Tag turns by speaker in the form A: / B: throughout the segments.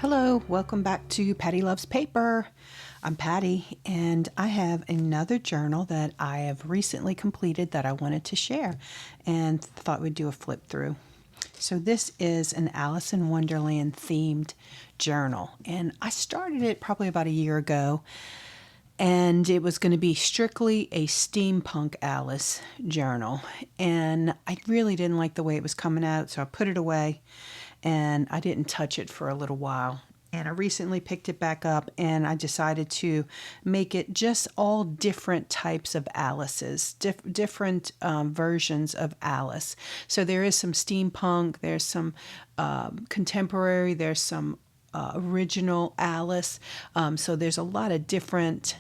A: Hello, welcome back to Patty Loves Paper. I'm Patty, and I have another journal that I have recently completed that I wanted to share and thought we'd do a flip through. So this is an Alice in Wonderland themed journal, and I started it probably about a year ago, and it was going to be strictly a steampunk Alice journal, and I really didn't like the way it was coming out, so I put it away and I didn't touch it for a little while. And I recently picked it back up, and I decided to make it just all different types of Alices, different versions of Alice. So there is some steampunk, there's some contemporary, there's some original Alice. So there's a lot of different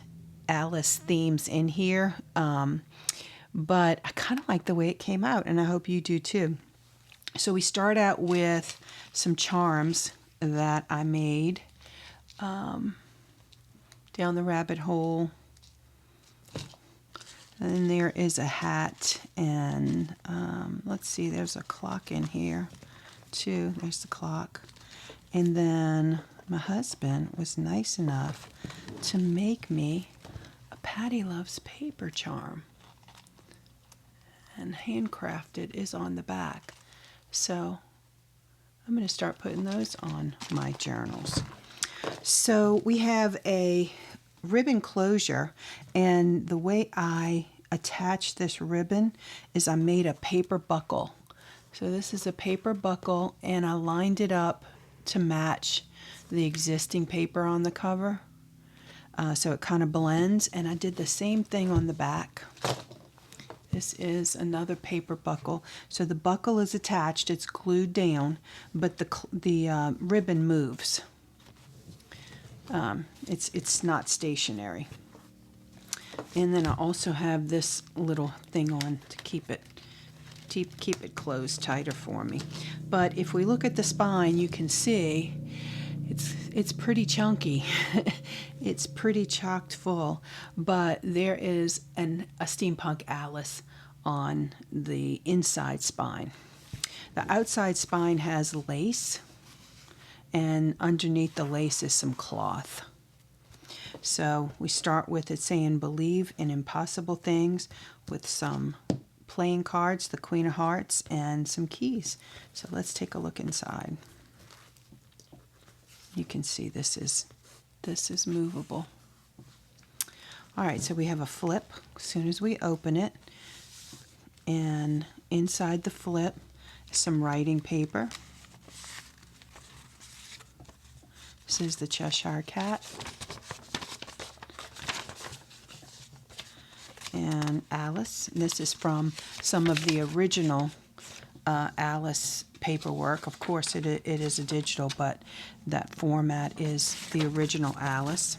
A: Alice themes in here. But I kind of like the way it came out, and I hope you do too. So we start out with some charms that I made down the rabbit hole. And then there is a hat, and let's see, there's a clock in here too. There's the clock. And then my husband was nice enough to make me a Patty Loves Paper charm. And handcrafted is on the back. So I'm going to start putting those on my journals. So we have a ribbon closure, and the way I attach this ribbon is I made a paper buckle. So this is a paper buckle, and I lined it up to match the existing paper on the cover. So it kind of blends, and I did the same thing on the back. This is another paper buckle. So the buckle is attached, it's glued down, but the ribbon moves. It's not stationary. And then I also have this little thing on to keep it closed tighter for me. But if we look at the spine, you can see it's pretty chunky. It's pretty chocked full, but there is a steampunk Alice on the inside spine. The outside spine has lace, and underneath the lace is some cloth. So we start with it saying believe in impossible things, with some playing cards, the Queen of Hearts, and some keys. So let's take a look inside. You can see this is movable. All right, so we have a flip as soon as we open it, and inside the flip is some writing paper. This is the Cheshire Cat and Alice. This is from some of the original Alice paperwork. Of course, it is a digital, but that format is the original Alice.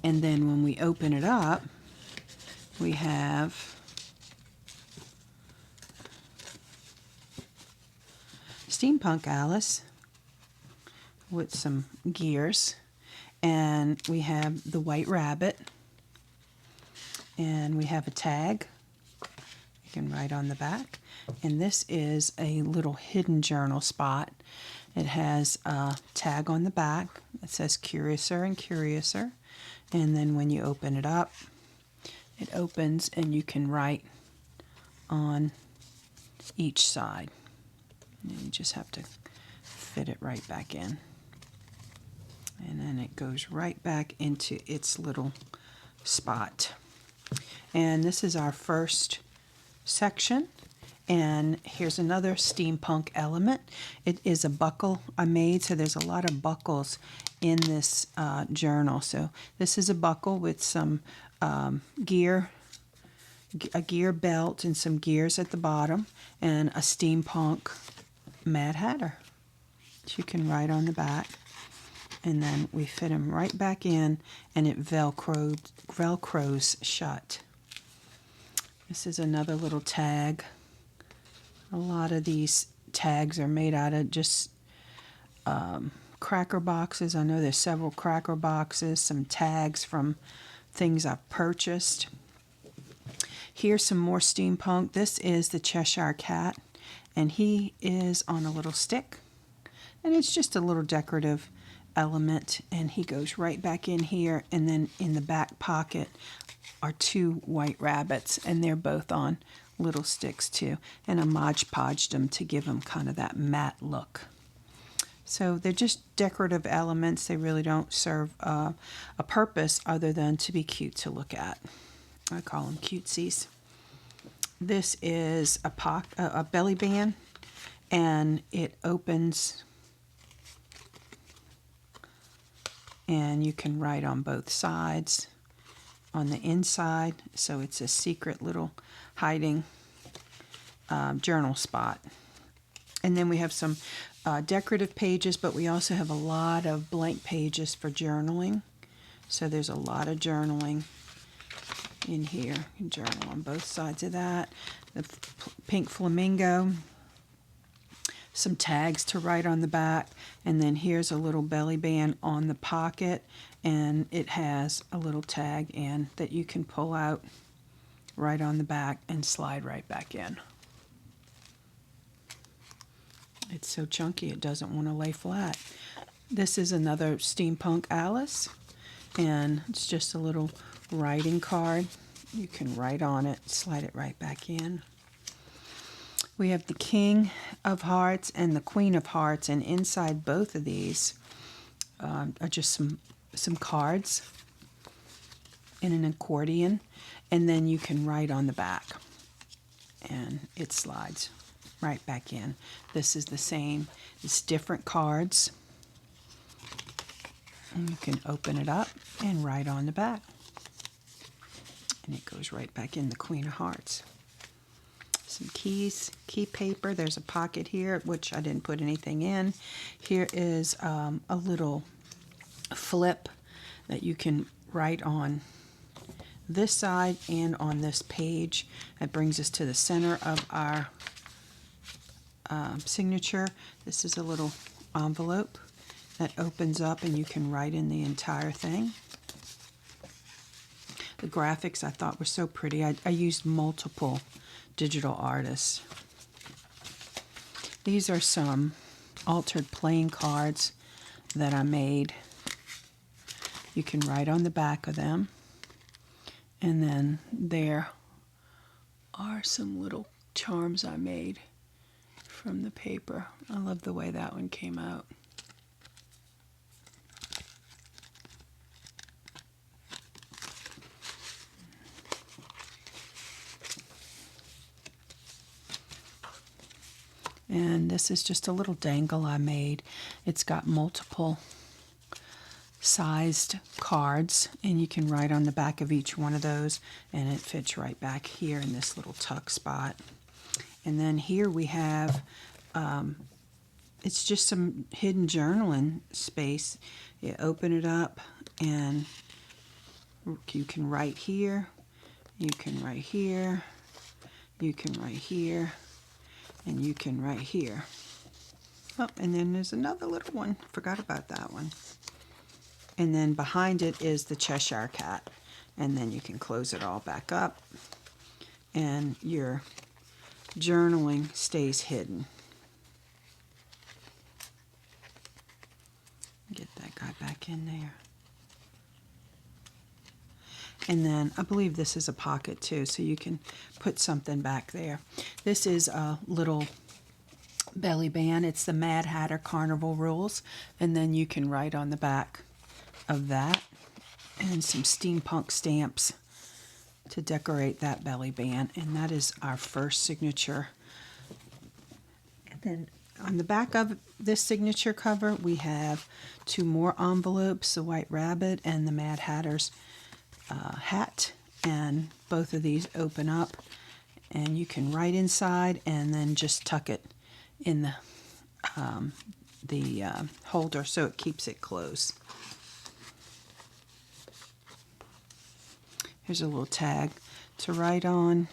A: And then when we open it up, we have Steampunk Alice with some gears, and we have the White Rabbit, and we have a tag. You can write on the back. And this is a little hidden journal spot. It has a tag on the back that says Curiouser and Curiouser. And then when you open it up, it opens and you can write on each side. And you just have to fit it right back in. And then it goes right back into its little spot. And this is our first section. And here's another steampunk element. It is a buckle I made, so there's a lot of buckles in this journal. So this is a buckle with some gear, a gear belt and some gears at the bottom, and a steampunk Mad Hatter. So you can write on the back, and then we fit them right back in, and it velcros shut. This is another little tag. A lot of these tags are made out of just cracker boxes. I know there's several cracker boxes, some tags from things I've purchased. Here's some more steampunk. This is the Cheshire Cat, and he is on a little stick. And it's just a little decorative element, and he goes right back in here, and then in the back pocket are two white rabbits, and they're both on little sticks too, and I Mod Podged them to give them kind of that matte look. So they're just decorative elements. They really don't serve a purpose other than to be cute to look at. I call them cutesies. This is a belly band, and it opens, and you can write on both sides on the inside, so it's a secret little hiding journal spot. And then we have some decorative pages, but we also have a lot of blank pages for journaling. So there's a lot of journaling in here. You can journal on both sides of that. The pink flamingo, some tags to write on the back, and then here's a little belly band on the pocket, and it has a little tag in that you can pull out right on the back and slide right back in. It's so chunky it doesn't want to lay flat. This is another Steampunk Alice, and it's just a little writing card. You can write on it, slide it right back in. We have the King of Hearts and the Queen of Hearts, and inside both of these are just some cards in an accordion, and then you can write on the back, and it slides right back in. This is the same. It's different cards, and you can open it up and write on the back, and it goes right back in the Queen of Hearts. Some keys, key paper. There's a pocket here, which I didn't put anything in. Here is a little flip that you can write on this side and on this page. That brings us to the center of our signature. This is a little envelope that opens up, and you can write in the entire thing. The graphics I thought were so pretty. I used multiple digital artists. These are some altered playing cards that I made. You can write on the back of them, and then there are some little charms I made from the paper. I love the way that one came out. And this is just a little dangle I made. It's got multiple sized cards, and you can write on the back of each one of those, and it fits right back here in this little tuck spot. And then here we have, it's just some hidden journaling space. You open it up, and you can write here, you can write here, you can write here, and you can write here. Oh, and then there's another little one. Forgot about that one. And then behind it is the Cheshire Cat. And then you can close it all back up, and your journaling stays hidden. Get that guy back in there. And then I believe this is a pocket too, so you can put something back there. This is a little belly band. It's the Mad Hatter Carnival Rules, and then you can write on the back of that, and some steampunk stamps to decorate that belly band. And that is our first signature. And then on the back of this signature cover, we have two more envelopes, the White Rabbit and the Mad Hatter's hat, and both of these open up, and you can write inside and then just tuck it in the holder so it keeps it closed. Here's a little tag to write on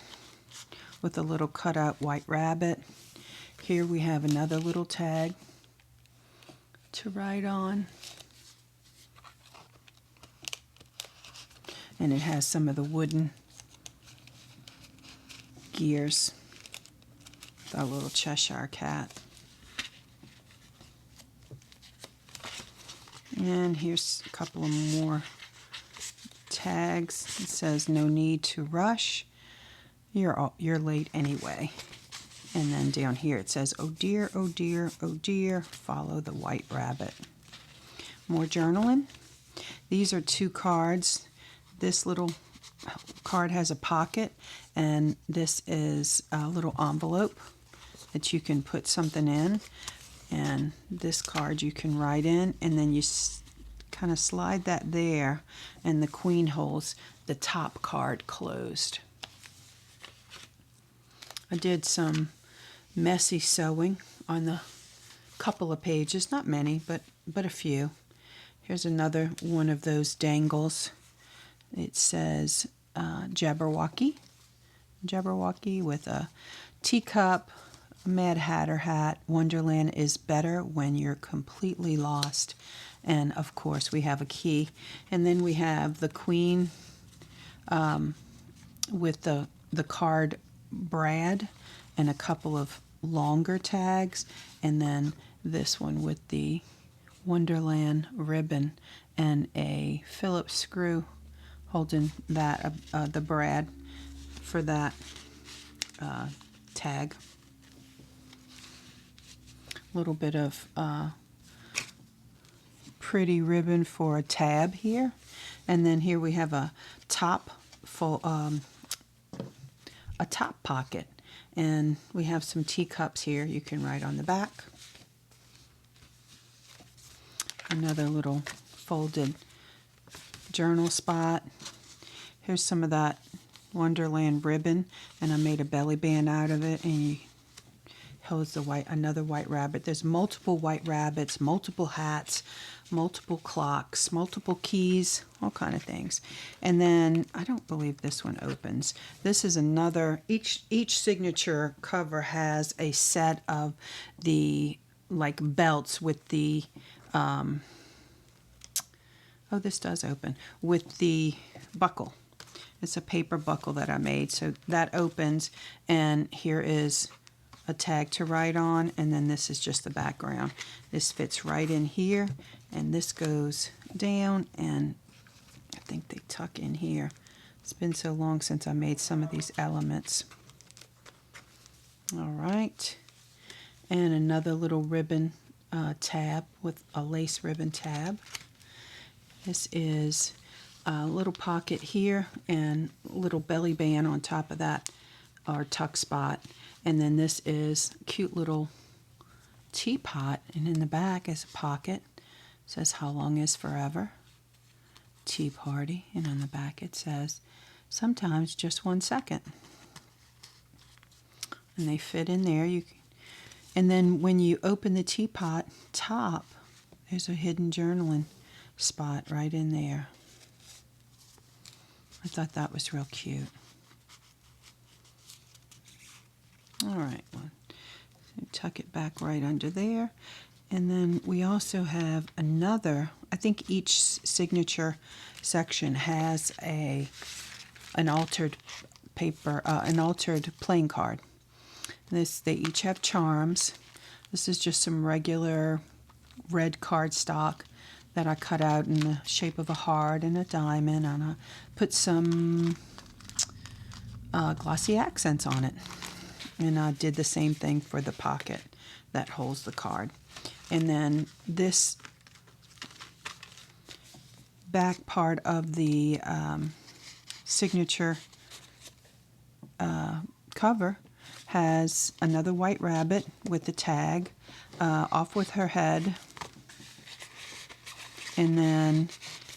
A: with a little cutout white rabbit. Here we have another little tag to write on. And it has some of the wooden gears. A little Cheshire Cat. And here's a couple of more tags. It says no need to rush. You're late anyway. And then down here it says, oh dear, oh dear, oh dear, follow the white rabbit. More journaling. These are 2 cards. This little card has a pocket, and this is a little envelope that you can put something in. And this card you can write in, and then you kind of slide that there, and the queen holds the top card closed. I did some messy sewing on the couple of pages, not many, but a few. Here's another one of those dangles. It says Jabberwocky with a teacup, a Mad Hatter hat. Wonderland is better when you're completely lost. And of course we have a key. And then we have the queen with the card brad and a couple of longer tags, and then this one with the Wonderland ribbon and a Phillips screw holding that the brad for that tag. A little bit of pretty ribbon for a tab here, and then here we have a top pocket, and we have some teacups here you can write on the back. Another little folded journal spot. Here's some of that Wonderland ribbon, and I made a belly band out of it, and you holds another white rabbit. There's multiple white rabbits, multiple hats, multiple clocks, multiple keys, all kind of things. And then I don't believe this one opens. This is another, each signature cover has a set of the like belts with the oh, this does open, with the buckle. It's a paper buckle that I made, so that opens, and here is a tag to write on, and then this is just the background. This fits right in here, and this goes down, and I think they tuck in here. It's been so long since I made some of these elements. All right, and another little ribbon tab with a lace ribbon tab. This is a little pocket here and little belly band on top of that, or tuck spot. And then this is a cute little teapot, and in the back is a pocket. It says how long is forever, tea party, and on the back it says sometimes just 1 second. And they fit in there. And then when you open the teapot top, there's a hidden journaling spot right in there. I thought that was real cute. All right, well, so tuck it back right under there. And then we also have another, I think each signature section has an altered paper, an altered playing card. They each have charms. This is just some regular red cardstock that I cut out in the shape of a heart and a diamond, and I put some glossy accents on it. And I did the same thing for the pocket that holds the card. And then this back part of the signature cover has another white rabbit with the tag, off with her head, and then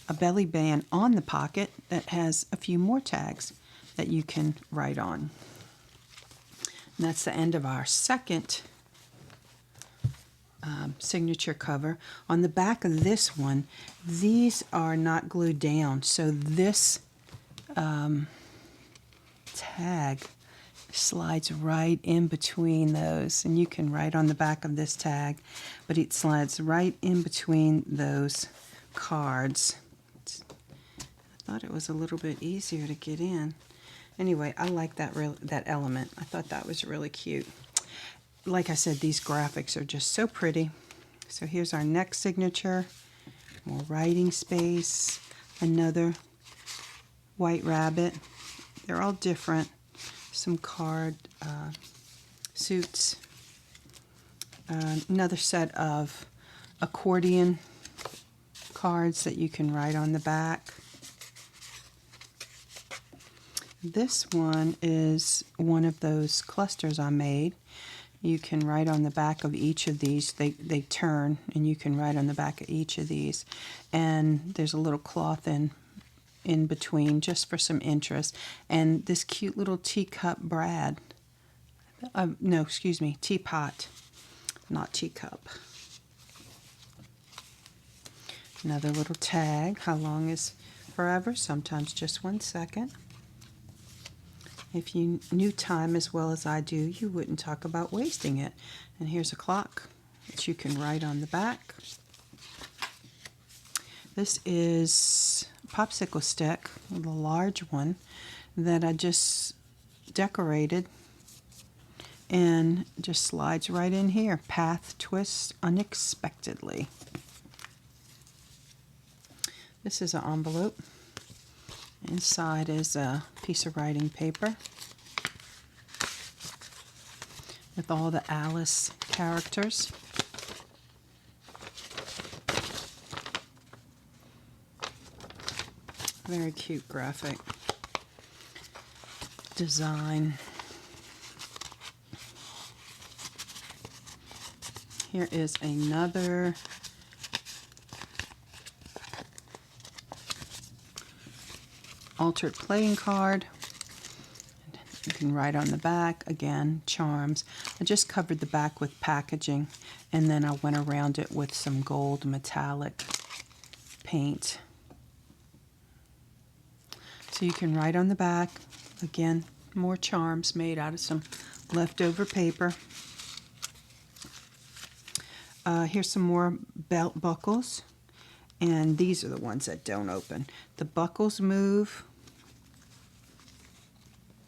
A: a belly band on the pocket that has a few more tags that you can write on. And that's the end of our second signature cover. On the back of this one, these are not glued down, so this tag slides right in between those, and you can write on the back of this tag, but it slides right in between those cards. I thought it was a little bit easier to get in. Anyway, I like that element. I thought that was really cute. Like I said, these graphics are just so pretty. So here's our next signature, More writing space. Another white rabbit. They're all different. Some card suits. Another set of accordion cards that you can write on the back. This one is one of those clusters I made. You can write on the back of each of these. They turn, and you can write on the back of each of these. And there's a little cloth in between just for some interest. And this cute little teacup Brad. No, excuse me, teapot, not teacup. Another little tag. How long is forever? Sometimes just 1 second. If you knew time as well as I do, you wouldn't talk about wasting it. And here's a clock that you can write on the back. This is a popsicle stick, a large one, that I just decorated and just slides right in here. Path twists unexpectedly. This is an envelope. Inside is a piece of writing paper with all the Alice characters. Very cute graphic design. Here is another altered playing card. You can write on the back, again, charms. I just covered the back with packaging, and then I went around it with some gold metallic paint. So you can write on the back, again, more charms made out of some leftover paper. Here's some more belt buckles, and these are the ones that don't open. The buckles move.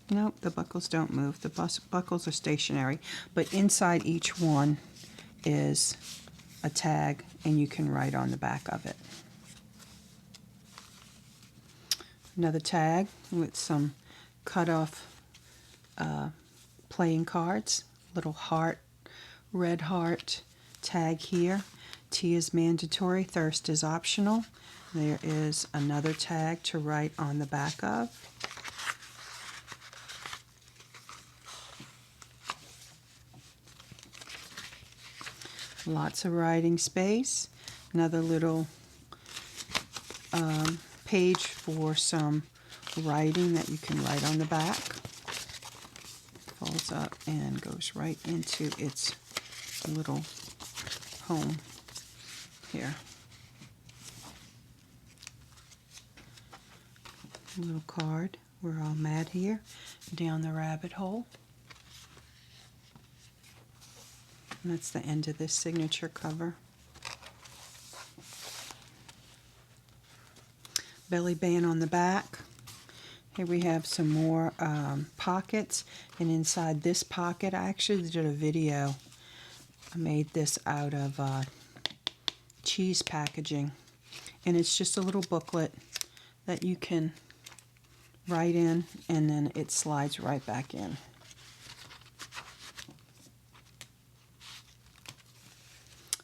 A: Nope, the buckles don't move. The buckles are stationary, but inside each one is a tag, and you can write on the back of it. Another tag with some cut off playing cards. Little heart, red heart tag here. Tea is mandatory, thirst is optional. There is another tag to write on the back of. Lots of writing space. Another little page for some writing that you can write on the back. Folds up and goes right into its little home here. A little card. We're all mad here. Down the rabbit hole. And that's the end of this signature cover. Belly band on the back. Here we have some more pockets, and inside this pocket, I actually did a video. I made this out of cheese packaging, and it's just a little booklet that you can write in, and then it slides right back in.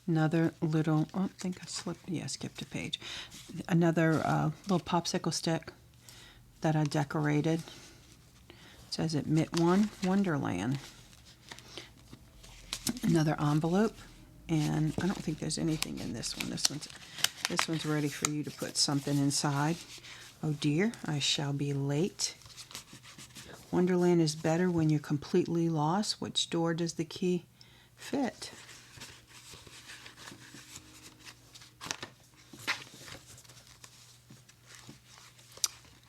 A: Another little, oh, I think I skipped a page. Another little popsicle stick that I decorated. It says Admit One, Wonderland. Another envelope, and I don't think there's anything in this one. This one's ready for you to put something inside. Oh dear, I shall be late. Wonderland is better when you're completely lost. Which door does the key fit?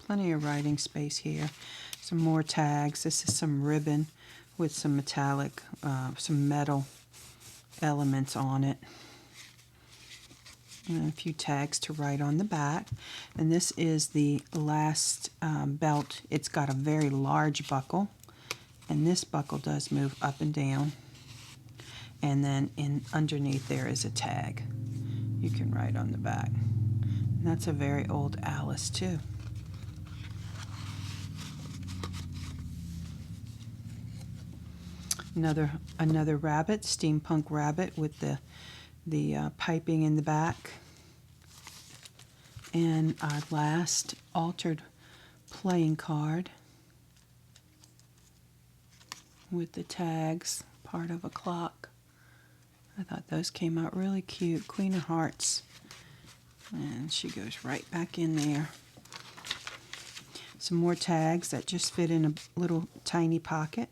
A: Plenty of writing space here. Some more tags. This is some ribbon with some metallic, some metal elements on it. And a few tags to write on the back. And this is the last belt. It's got a very large buckle. And this buckle does move up and down. And then underneath there is a tag. You can write on the back. And that's a very old Alice too. Another rabbit, steampunk rabbit with the piping in the back. And our last altered playing card with the tags, part of a clock. I thought those came out really cute. Queen of Hearts. And she goes right back in there. Some more tags that just fit in a little tiny pocket.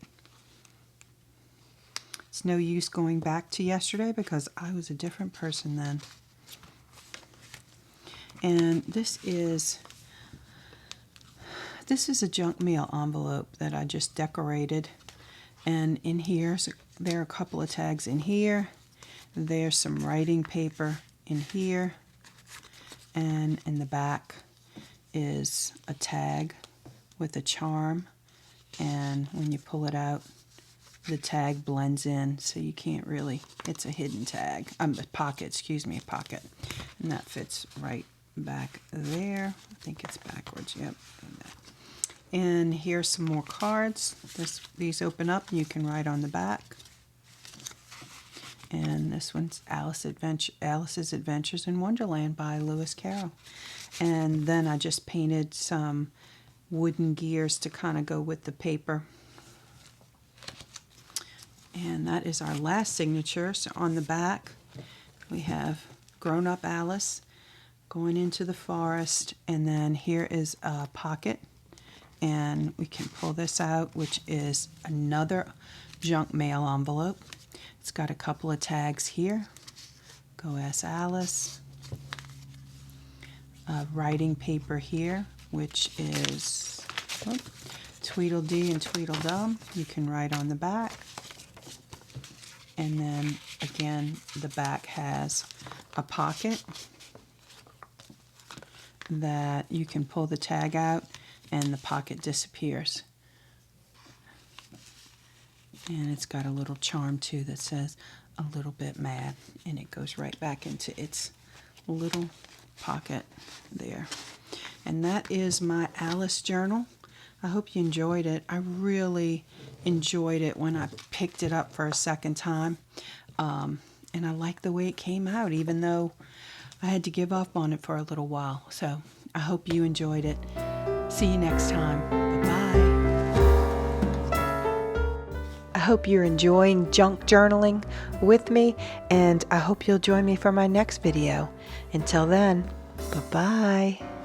A: It's no use going back to yesterday because I was a different person then. And this is a junk mail envelope that I just decorated. And in here, so there are a couple of tags in here. There's some writing paper in here. And in the back is a tag with a charm. And when you pull it out, the tag blends in, so you can't really, it's a hidden tag. A pocket, excuse me, a pocket. And that fits right back there. I think it's backwards, yep. And here's some more cards. These open up and you can write on the back. And this one's Alice's Adventures in Wonderland by Lewis Carroll. And then I just painted some wooden gears to kind of go with the paper. And that is our last signature. So on the back, we have grown-up Alice going into the forest. And then here is a pocket. And we can pull this out, which is another junk mail envelope. It's got a couple of tags here. Go Ask Alice. Writing paper here, which is Tweedledee and Tweedledum. You can write on the back. And then again, the back has a pocket that you can pull the tag out and the pocket disappears. And it's got a little charm too that says a little bit mad, and it goes right back into its little pocket there. And that is my Alice journal. I hope you enjoyed it. I really enjoyed it when I picked it up for a second time. And I like the way it came out, even though I had to give up on it for a little while. So I hope you enjoyed it. See you next time. Bye-bye. I hope you're enjoying junk journaling with me, and I hope you'll join me for my next video. Until then, bye-bye.